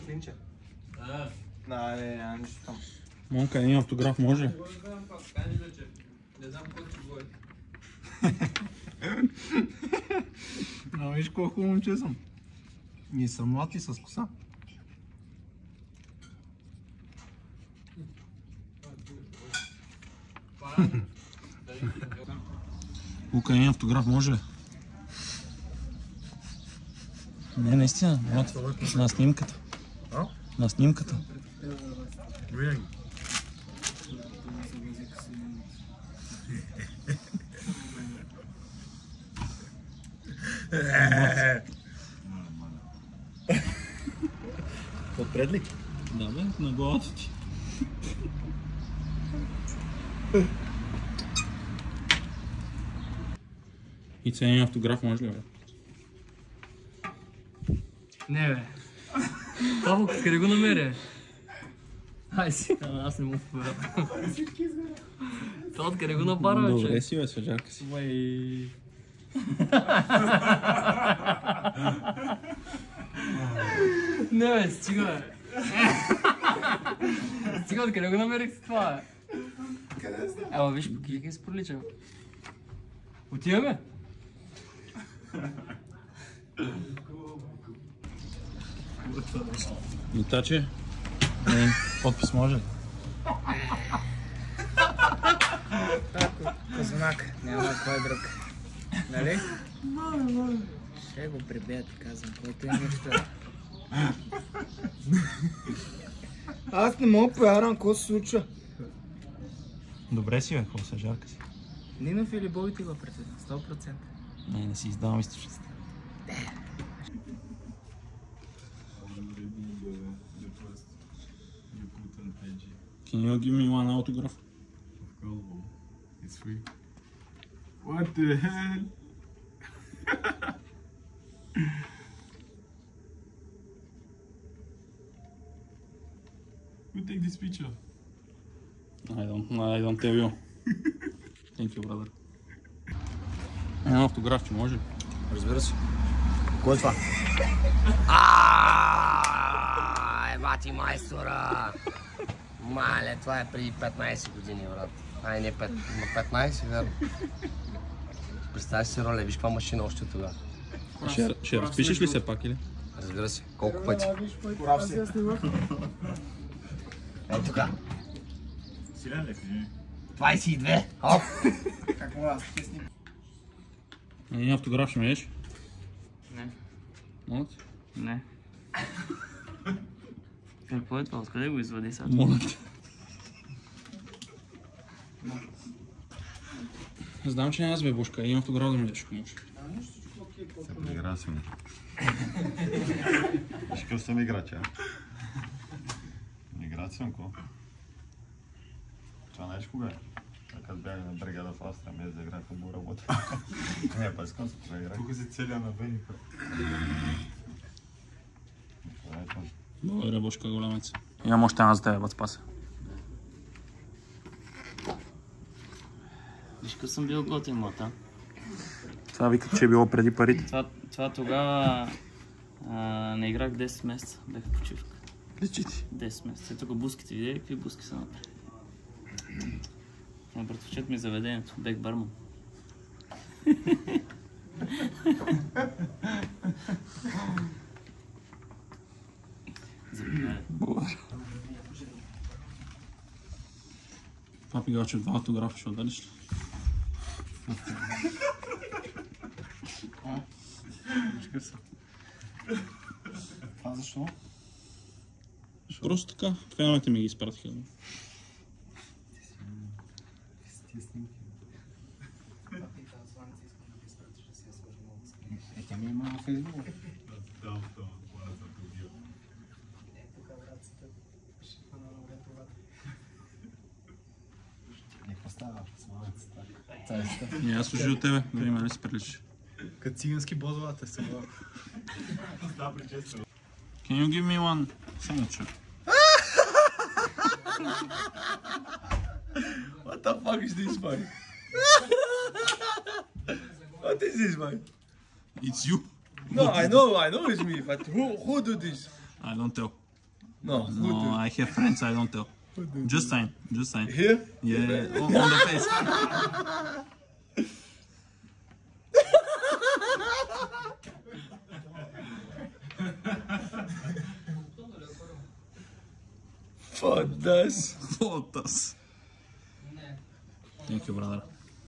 Клинче. Не, нищо там. Монка, един автограф може ли? Не знам какво ти говори. Но виж колко момче съм. И съм млад и с коса. Лука, един автограф може ли? Не, наистина, на снимката. На снимката. Винаги. Отпред ли? Да бе, на главата ти. И ценен автограф може ли бе? Не бе. Павло, къде го намеря? Ай си, аз не му повярвам. Това откъде го напара, че? Добре си бе, свежарка си. Май... Не бе, стига бе. Стига, откъде го намерих това бе? Къде сте? Ела виж, как се прилича. Отиваме? Митаче, подпис може ли? Козунак, няма кой друг. Нали? Ще го прибия, ти казвам, който е нищо. Аз не мога повярвам, какво се случва. Добре си бе, какво свежарка си? Нинов или Боби ти го предвидя? 100%. Не си издавам източниците. Can you give me one autograph? It's free. What the hell? Who take this picture? I don't tell you. Thank you, brother. Едно автографче може ли? Разбира се. Кой е това? Бати майстора! Мале, това е преди 15 години, брат. Ай, не 15, верно. Представи си роля, виж каква машина още тогава. Ще разпишеш ли се пак или? Разбира се, колко пъти. Корав си. Ей тука. Силен ли? 22. Оп! Какво аз? Тесни. Един автограф ще миеш? Не. Моля ти? Не. Какво е това? Откъде го извади сега? Моля ти. Знам, че няма бушка. Един автограф да миеш, ако можеш. Се подигра си ми. Виж какъв съм играч, а? Играч съм, ко? Това знаеш кога е? Като бях на бригада в Австрия, ме да играя футбол работа. Не, па искам се това играя. Тук си целия на веника. Благодаря, Бошка, големец. Имам още една за тебе, бъд спаса. Виж къв съм бил готин, мота. Това викат, че е било преди парите. Това тогава не играх 10 месеца, бях в почивка. Личи ти. 10 месеца. Тук буските, видя какви буски са напред. На братовчет ми е заведението, бех барман. Благодаря. Папи Галчев, два автографа ще отдалиш ли? Това защо? Просто така, феновете ми ги изпратиха. Тия снимки. Тя ми има на Фейсбук. Да, Какво става? И аз служи от тебе, да има ли си приличиш. Като цигански бозовата се бъл. Can you give me one signature? What the fuck is this, man? What is this, man? It's you. No, I know it's me, but who do this? I don't tell. No. No, I have friends, I don't tell. Just sign. Here? Yeah, on the face. Foda-se. Foda-se. Thank you, brother.